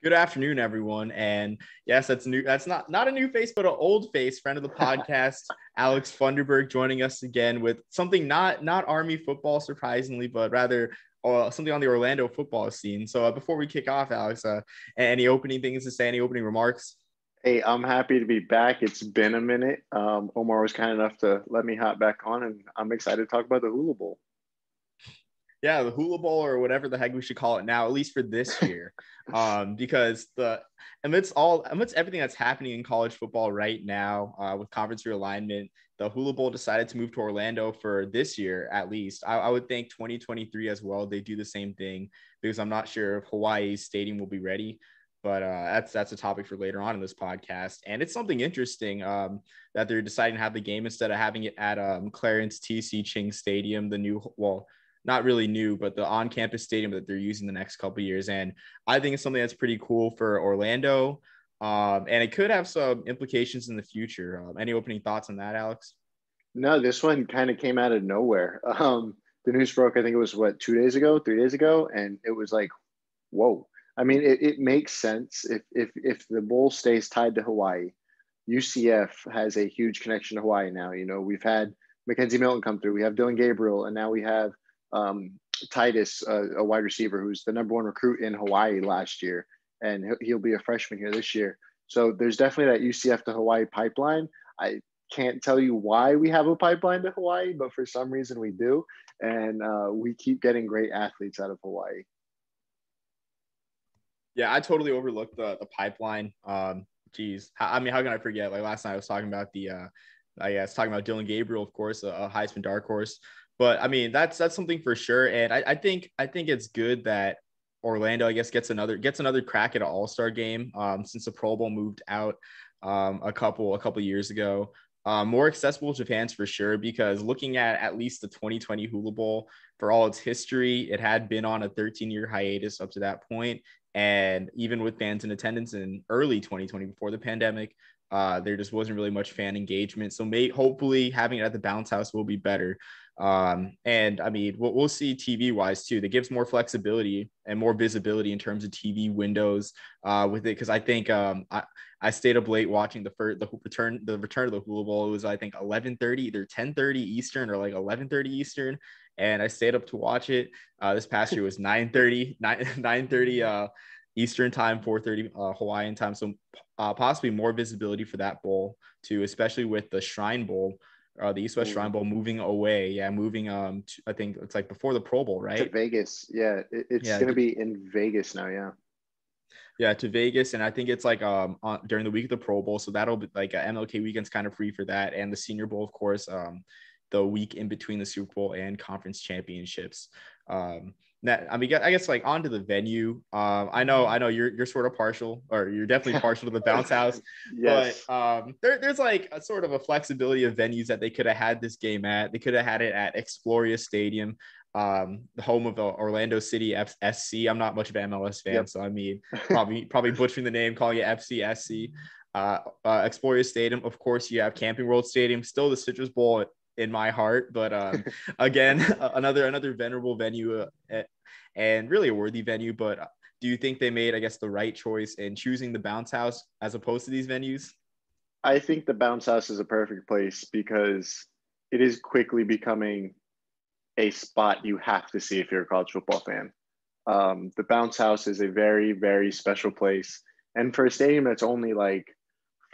Good afternoon, everyone. And yes, that's new. That's not a new face, but an old face, friend of the podcast, Alex Funderburke, joining us again with something not Army football, surprisingly, but rather something on the Orlando football scene. So before we kick off, Alex, any opening things to say? Any opening remarks? Hey, I'm happy to be back. It's been a minute. Omar was kind enough to let me hop back on, and I'm excited to talk about the Hula Bowl. Yeah, the Hula Bowl or whatever the heck we should call it now, at least for this year, because amidst everything that's happening in college football right now, with conference realignment, the Hula Bowl decided to move to Orlando for this year at least. I would think 2023 as well. They do the same thing because I'm not sure if Hawaii's stadium will be ready. But that's a topic for later on in this podcast, and it's something interesting that they're deciding to have the game instead of having it at Clarence TC Ching Stadium, the new not really new, but the on-campus stadium that they're using the next couple of years. And I think it's something that's pretty cool for Orlando. And it could have some implications in the future. Any opening thoughts on that, Alex? No, this one kind of came out of nowhere. The news broke, I think it was 2 days ago, 3 days ago, and it was like, whoa. I mean, it makes sense if the bowl stays tied to Hawaii. UCF has a huge connection to Hawaii now. You know, we've had Mackenzie Milton come through. We have Dylan Gabriel, and now we have um, Titus, a wide receiver who's the number one recruit in Hawaii last year, and he'll be a freshman here this year. So there's definitely that UCF to Hawaii pipeline. I can't tell you why we have a pipeline to Hawaii, but for some reason we do, and we keep getting great athletes out of Hawaii. Yeah, I totally overlooked the pipeline. Geez, I mean, how can I forget? Like last night, I was talking about I was talking about Dylan Gabriel, of course, a Heisman dark horse. But I mean, that's something for sure. And I think it's good that Orlando, I guess, gets another crack at an All-Star game since the Pro Bowl moved out a couple years ago. More accessible to fans for sure, because looking at least the 2020 Hula Bowl, for all its history, it had been on a 13-year hiatus up to that point. And even with fans in attendance in early 2020 before the pandemic, there just wasn't really much fan engagement. So hopefully having it at the Bounce House will be better. And I mean, we'll see TV wise too. That gives more flexibility and more visibility in terms of TV windows with it. Cause I think I stayed up late watching the return of the Hula Bowl. It was, I think, 11:30, either 10:30 Eastern or like 11:30 Eastern. And I stayed up to watch it. This past year was 9:30 Eastern time, 4:30 Hawaiian time. So possibly more visibility for that bowl too, especially with the Shrine Bowl, the East West Shrine Bowl moving away. Yeah, moving I think it's like before the Pro Bowl, To right? Vegas. Yeah, it's Yeah, going to be in Vegas now. Yeah. yeah, to Vegas, and I think it's like during the week of the Pro Bowl, so that'll be like MLK weekend's kind of free for that, and the Senior Bowl, of course, the week in between the Super Bowl and conference championships. That I mean, I guess like onto the venue. I know you're sort of partial, or you're definitely partial to the Bounce House, but Yes. there's like a sort of a flexibility of venues that they could have had this game at. They could have had it at Exploria Stadium, the home of the Orlando City SC. I'm not much of an MLS fan, Yep. so I mean, probably butchering the name, calling it FCSC. Exploria Stadium, of course, you have Camping World Stadium, still the Citrus Bowl in my heart, but again, another venerable venue, and really a worthy venue. But do you think they made, I guess, the right choice in choosing the Bounce House as opposed to these venues? I think the Bounce House is a perfect place because it is quickly becoming a spot you have to see if you're a college football fan. The Bounce House is a very, very special place. And for a stadium that's only like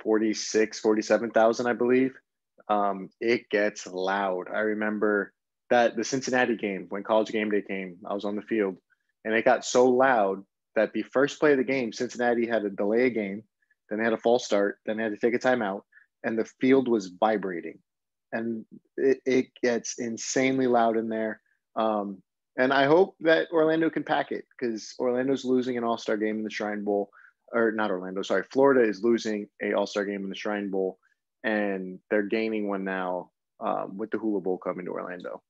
46, 47,000, I believe, it gets loud. I remember that the Cincinnati game, when college game day came, I was on the field and it got so loud that the first play of the game, Cincinnati had to delay a game, then they had a false start, then they had to take a timeout, and the field was vibrating. And it gets insanely loud in there. And I hope that Orlando can pack it because Orlando's losing an All-Star game in the Shrine Bowl, or not Orlando, sorry, Florida is losing a All-Star game in the Shrine Bowl, and they're gaining one now with the Hula Bowl coming to Orlando.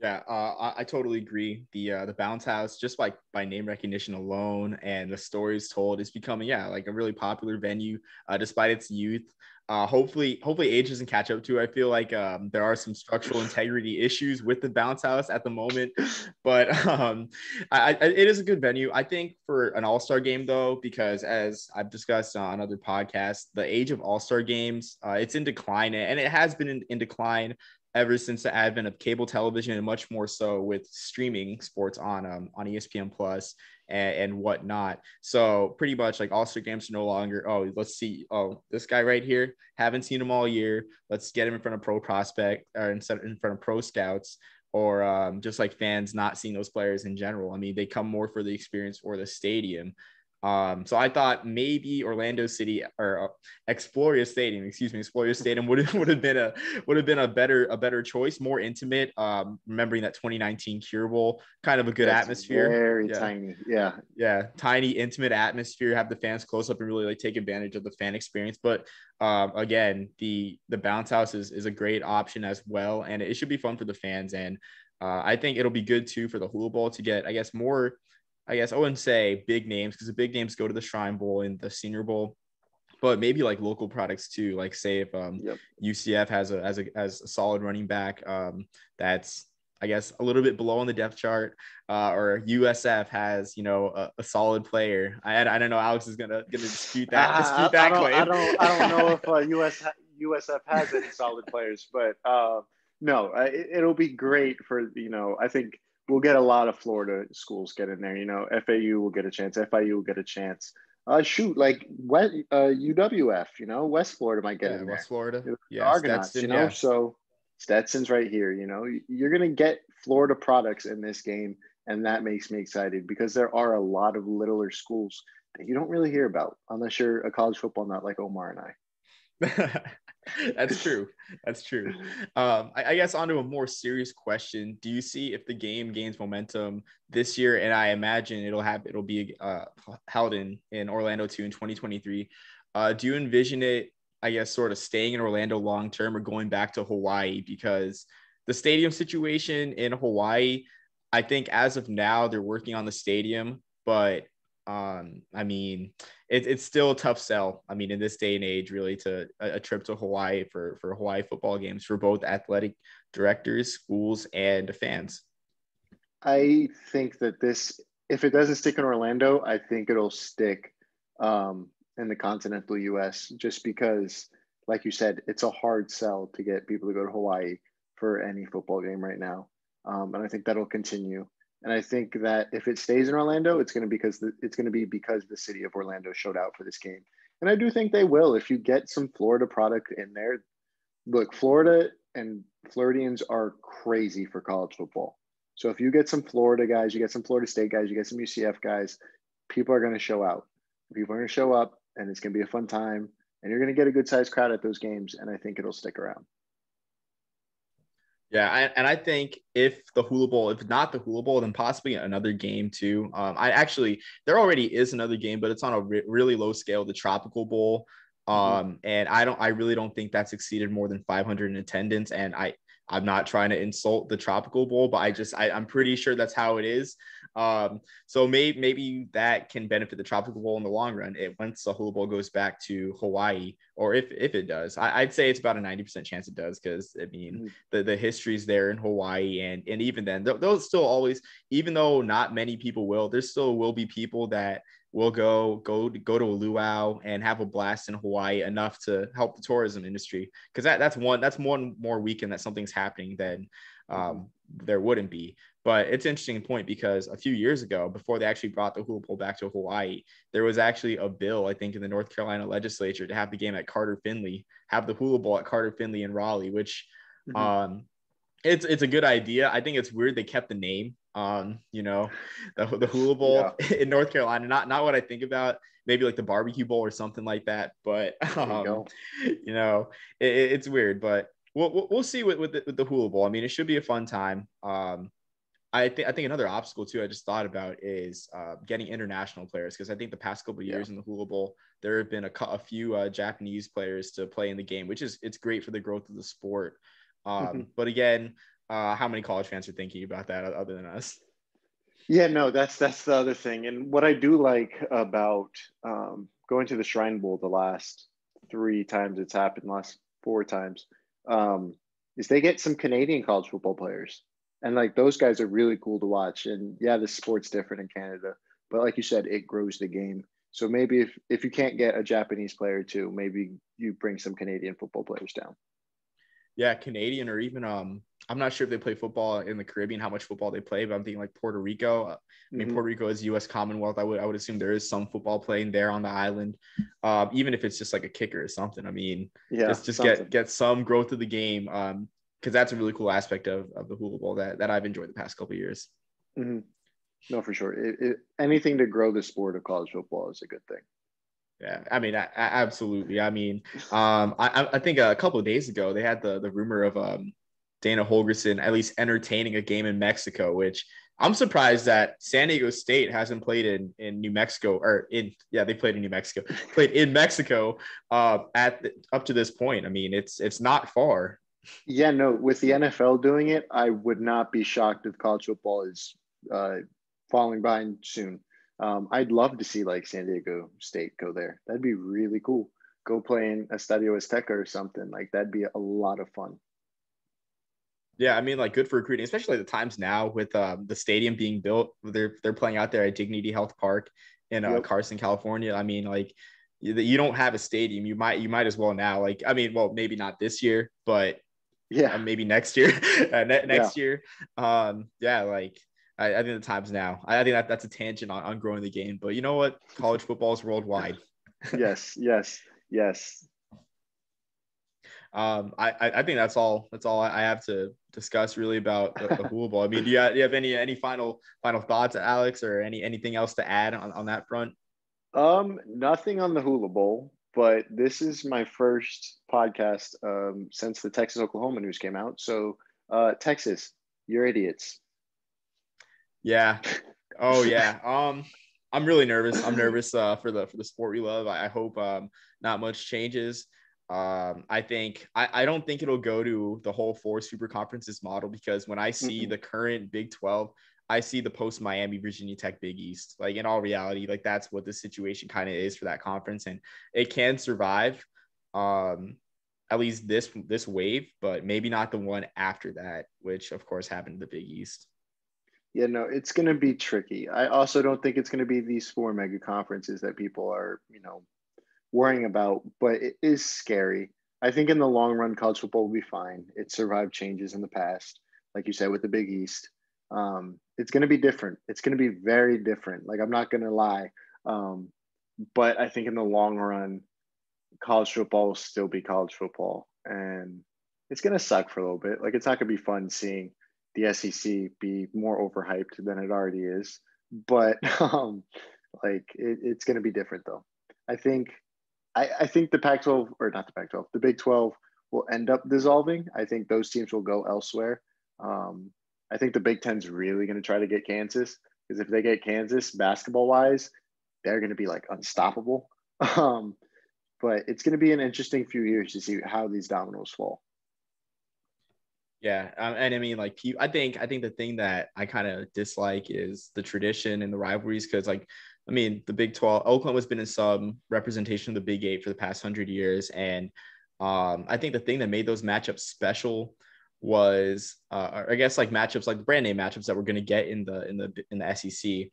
Yeah, I totally agree. The Bounce House, just like by name recognition alone and the stories told, is becoming like a really popular venue, despite its youth. Hopefully age doesn't catch up to. I feel like there are some structural integrity issues with the Bounce House at the moment, but it is a good venue. I think for an All-Star game though, because as I've discussed on other podcasts, the age of All-Star games it's in decline, and it has been in decline ever since the advent of cable television, and much more so with streaming sports on ESPN Plus and whatnot. So pretty much like All-Star games are no longer, oh, let's see, oh, this guy right here, haven't seen him all year. Let's get him in front of pro prospect or in front of pro scouts, or just like fans not seeing those players in general. I mean, they come more for the experience or the stadium. So I thought maybe Orlando City or Exploria Stadium, Exploria Stadium would have been a better choice, more intimate. Remembering that 2019 Cure Bowl, kind of a good That's atmosphere. very tiny. Yeah, tiny, intimate atmosphere. Have the fans close up and really like take advantage of the fan experience. But again, the Bounce House is a great option as well, and it should be fun for the fans. And I think it'll be good too for the Hula Bowl to get, I guess, more. I guess I wouldn't say big names, because the big names go to the Shrine Bowl and the Senior Bowl, but maybe like local products too. Like say if UCF has a solid running back that's, I guess, a little bit below on the depth chart, or USF has a solid player. I don't know. Alex is gonna dispute that claim. I don't know if USF has any solid players, but no, it'll be great for I think we'll get a lot of Florida schools get in there. FAU will get a chance. FIU will get a chance. Like UWF, West Florida might get in there. West Florida. The Argonauts, Stetson, so Stetson's right here. You're going to get Florida products in this game, and that makes me excited because there are a lot of littler schools that you don't really hear about unless you're a college football nut like Omar and I. That's true. I guess onto a more serious question. Do you see if the game gains momentum this year? And I imagine it'll be held in Orlando too in 2023. Do you envision it, I guess, sort of staying in Orlando long term or going back to Hawaii? Because the stadium situation in Hawaii, I think as of now they're working on the stadium, but I mean, it's still a tough sell. I mean, in this day and age, really, to a trip to Hawaii for Hawaii football games for both athletic directors, schools, and fans. I think that if it doesn't stick in Orlando, I think it'll stick in the continental U.S. just because, like you said, it's a hard sell to get people to go to Hawaii for any football game right now. And I think that'll continue. And I think that if it stays in Orlando, it's going to be because the city of Orlando showed out for this game. And I do think they will. If you get some Florida product in there, look, Florida and Floridians are crazy for college football. So if you get some Florida guys, you get some Florida State guys, you get some UCF guys, people are going to show out. People are going to show up, and it's going to be a fun time. And you're going to get a good sized crowd at those games. And I think it'll stick around. Yeah, and I think if the Hula Bowl, if not the Hula Bowl, then possibly another game too. There already is another game, but it's on a really low scale, the Tropical Bowl. And I really don't think that's exceeded more than 500 in attendance. And I'm not trying to insult the Tropical Bowl, but I'm pretty sure that's how it is. So maybe that can benefit the Tropical Bowl in the long run. Once the Hula Bowl goes back to Hawaii, or if it does, I'd say it's about a 90% chance it does, because I mean the history's there in Hawaii, and even then they'll still always, even though not many people will, there still will be people that will go to a luau and have a blast in Hawaii enough to help the tourism industry, because that's one more weekend that something's happening than there wouldn't be. But it's an interesting point, because a few years ago, before they actually brought the Hula Bowl back to Hawaii, there was actually a bill, I think, in the North Carolina legislature to have the game at Carter Finley, have the Hula Bowl at Carter Finley in Raleigh, which it's a good idea. I think it's weird they kept the name, the Hula Bowl in North Carolina. Not what I think about. Maybe like the barbecue bowl or something like that. But it's weird. But we'll see with the Hula Bowl. I mean, it should be a fun time. I think another obstacle too I just thought about is getting international players, because I think the past couple of years in the Hula Bowl there have been a few Japanese players to play in the game, which it's great for the growth of the sport. But again, how many college fans are thinking about that other than us. Yeah, no, that's the other thing. And what I do like about going to the Shrine Bowl the last 3 times it's happened, last 4 times, is they get some Canadian college football players. And like those guys are really cool to watch. And yeah, the sport's different in Canada, but like you said, it grows the game. So maybe if you can't get a Japanese player too, maybe you bring some Canadian football players down. Yeah, Canadian, or even I'm not sure if they play football in the Caribbean, how much football they play, but I'm thinking like Puerto Rico. I mean, Puerto Rico is U.S. Commonwealth. I would assume there is some football playing there on the island, even if it's just like a kicker or something. I mean, Yeah, just get some growth of the game, because that's a really cool aspect of the Hula Bowl that I've enjoyed the past couple of years. Mm-hmm. No, for sure. Anything to grow the sport of college football is a good thing. Yeah, I mean, absolutely. I mean, I think a couple of days ago they had the rumor of Dana Holgorsen at least entertaining a game in Mexico, which I'm surprised that San Diego State hasn't played in New Mexico, they played in New Mexico, played in Mexico up to this point. I mean, it's not far. Yeah, no, with the NFL doing it, I would not be shocked if college football is falling behind soon. I'd love to see like San Diego State go there. That'd be really cool. Go play in Estadio Azteca or something. Like that'd be a lot of fun. Yeah, I mean, like good for recruiting, especially the times now with the stadium being built. They're playing out there at Dignity Health Park in Carson, California. I mean, like you don't have a stadium. You might as well now. Like, I mean, well, maybe not this year, but yeah, maybe next year. Next year. Yeah, like I think the times now. I think that's a tangent on growing the game. But you know what? College football is worldwide. yes. I think that's all I have to discuss really about the Hula Bowl. I mean, do you have any final thoughts, Alex, or anything else to add on that front? Nothing on the Hula Bowl, but this is my first podcast since the Texas Oklahoma news came out. So Texas, you're idiots. Yeah. Oh yeah. I'm really nervous. I'm nervous for the sport we love. I hope not much changes. I don't think it'll go to the whole 4 super conferences model, because when I see the current Big 12, I see the post Miami, Virginia Tech, Big East. Like in all reality, like that's what the situation kind of is for that conference, and it can survive at least this wave, but maybe not the one after that, which of course happened to the Big East. Yeah, no, it's going to be tricky. I also don't think it's going to be these 4 mega conferences that people are, worrying about, but it is scary. I think in the long run, college football will be fine. It survived changes in the past, like you said, with the Big East. It's going to be different. It's going to be very different. Like, I'm not going to lie. But I think in the long run, college football will still be college football. And it's going to suck for a little bit. Like, it's not going to be fun seeing the SEC be more overhyped than it already is. But it's going to be different, though. I think the Pac-12, or not the Pac-12, the Big 12 will end up dissolving. I think those teams will go elsewhere. I think the Big 10's really going to try to get Kansas, because if they get Kansas basketball-wise, they're going to be like unstoppable. But it's going to be an interesting few years to see how these dominoes fall. Yeah, and I mean, like, I think the thing that I kind of dislike is the tradition and the rivalries, because, like, I mean, the Big 12, Oklahoma's been in some representation of the Big 8 for the past 100 years, and I think the thing that made those matchups special was, I guess, like matchups, like the brand name matchups that we're going to get in the SEC.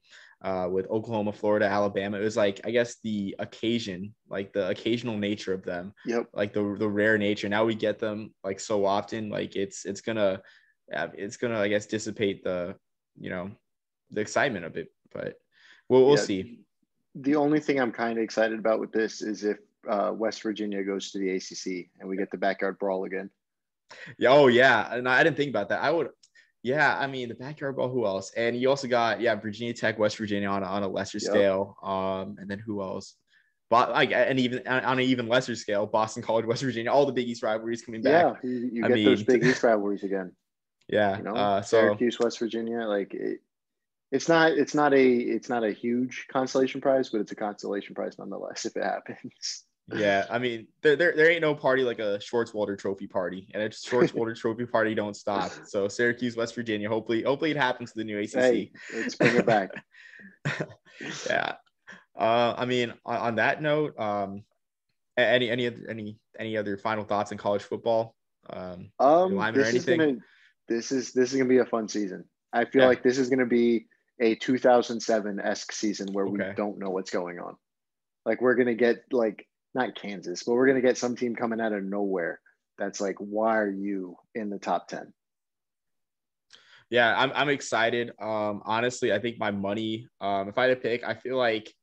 With Oklahoma, Florida, Alabama. It was like, I guess, the occasion, like the occasional nature of them, like the rare nature. Now we get them like so often, like it's gonna, I guess, dissipate the excitement a bit, but we'll see. The only thing I'm kind of excited about with this is if West Virginia goes to the ACC and we get the backyard brawl again. Yeah. Oh yeah. And I didn't think about that. Yeah, I mean, the backyard ball, who else? And you also got, Virginia Tech, West Virginia on a lesser scale. And then who else? And even on an even lesser scale, Boston College, West Virginia, all the Big East rivalries coming back. Yeah, you get those Big East rivalries again. Yeah. Syracuse, West Virginia, like it's not a huge consolation prize, but it's a consolation prize nonetheless if it happens. Yeah, I mean, there ain't no party like a Schwartzwalder Trophy party, and a Schwartzwalder Trophy party don't stop. So Syracuse, West Virginia, hopefully it happens to the new Hey, ACC. let's bring it back. Yeah. I mean, on that note, any other final thoughts on college football? Realignment or anything? This is gonna be a fun season. I feel Yeah. like this is gonna be a 2007-esque season where we Okay. don't know what's going on. Like we're gonna get like not Kansas, but we're gonna get some team coming out of nowhere. That's like, why are you in the top 10? Yeah, I'm excited. Honestly, I think my money, if I had to pick, I feel like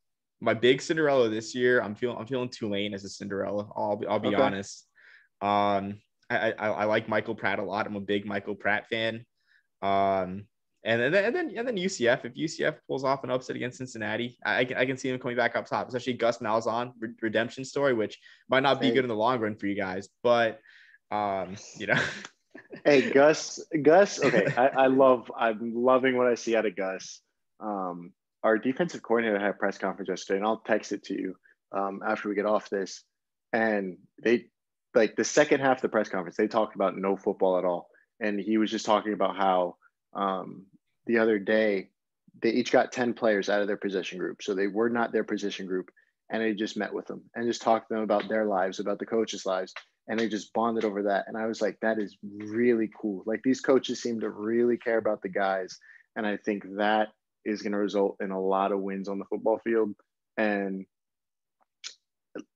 my big Cinderella this year, I'm feeling Tulane as a Cinderella. I'll be Okay. honest. I like Michael Pratt a lot. I'm a big Michael Pratt fan. Um, and then UCF. If UCF pulls off an upset against Cincinnati, I can see them coming back up top, especially Gus Malzahn redemption story, which might not be good in the long run for you guys, but you know. Hey, Gus. Okay, I'm loving what I see out of Gus. Our defensive coordinator had a press conference yesterday, and I'll text it to you after we get off this. And they, like the second half of the press conference, they talked about no football at all, and he was just talking about how the other day they each got 10 players out of their position group, so they were not their position group, and they just met with them and just talked to them about their lives, about the coaches' lives, and they just bonded over that. And I was like, that is really cool. Like these coaches seem to really care about the guys. And I think that is going to result in a lot of wins on the football field. And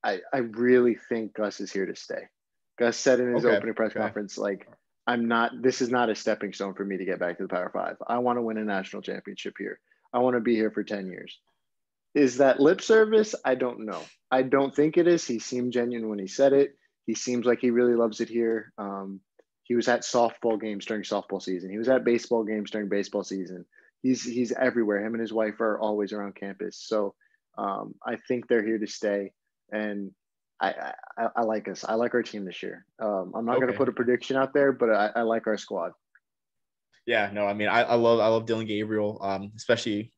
I really think Gus is here to stay. Gus said in his opening press conference, like, this is not a stepping stone for me to get back to the Power Five. I want to win a national championship here. I want to be here for 10 years. Is that lip service? I don't know. I don't think it is. He seemed genuine when he said it. He seems like he really loves it here. He was at softball games during softball season. He was at baseball games during baseball season. He's everywhere. Him and his wife are always around campus. So I think they're here to stay. And I like us. I like our team this year. I'm not going to put a prediction out there, but I like our squad. Yeah, no, I mean, I love Dylan Gabriel, especially,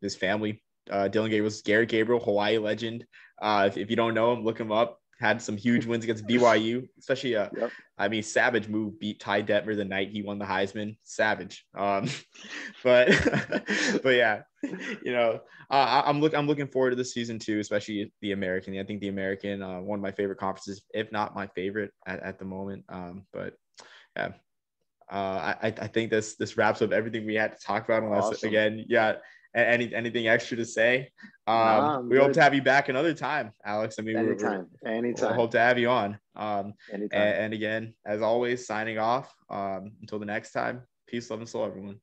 his family. Dylan Gabriel was Garrett Gabriel, Hawaii legend. If you don't know him, look him up. Had some huge wins against BYU, especially. Yep. I mean, savage move, beat Ty Detmer the night he won the Heisman. Savage. But yeah, I'm looking forward to the season too, especially the American. I think the American, one of my favorite conferences, if not my favorite at the moment. But yeah. I think this wraps up everything we had to talk about. Unless Awesome. Again, yeah, anything extra to say? We hope to have you back another time, Alex. I mean, anytime. We'll hope to have you on. Anytime. And again, as always, signing off. Until the next time, peace, love, and soul, everyone.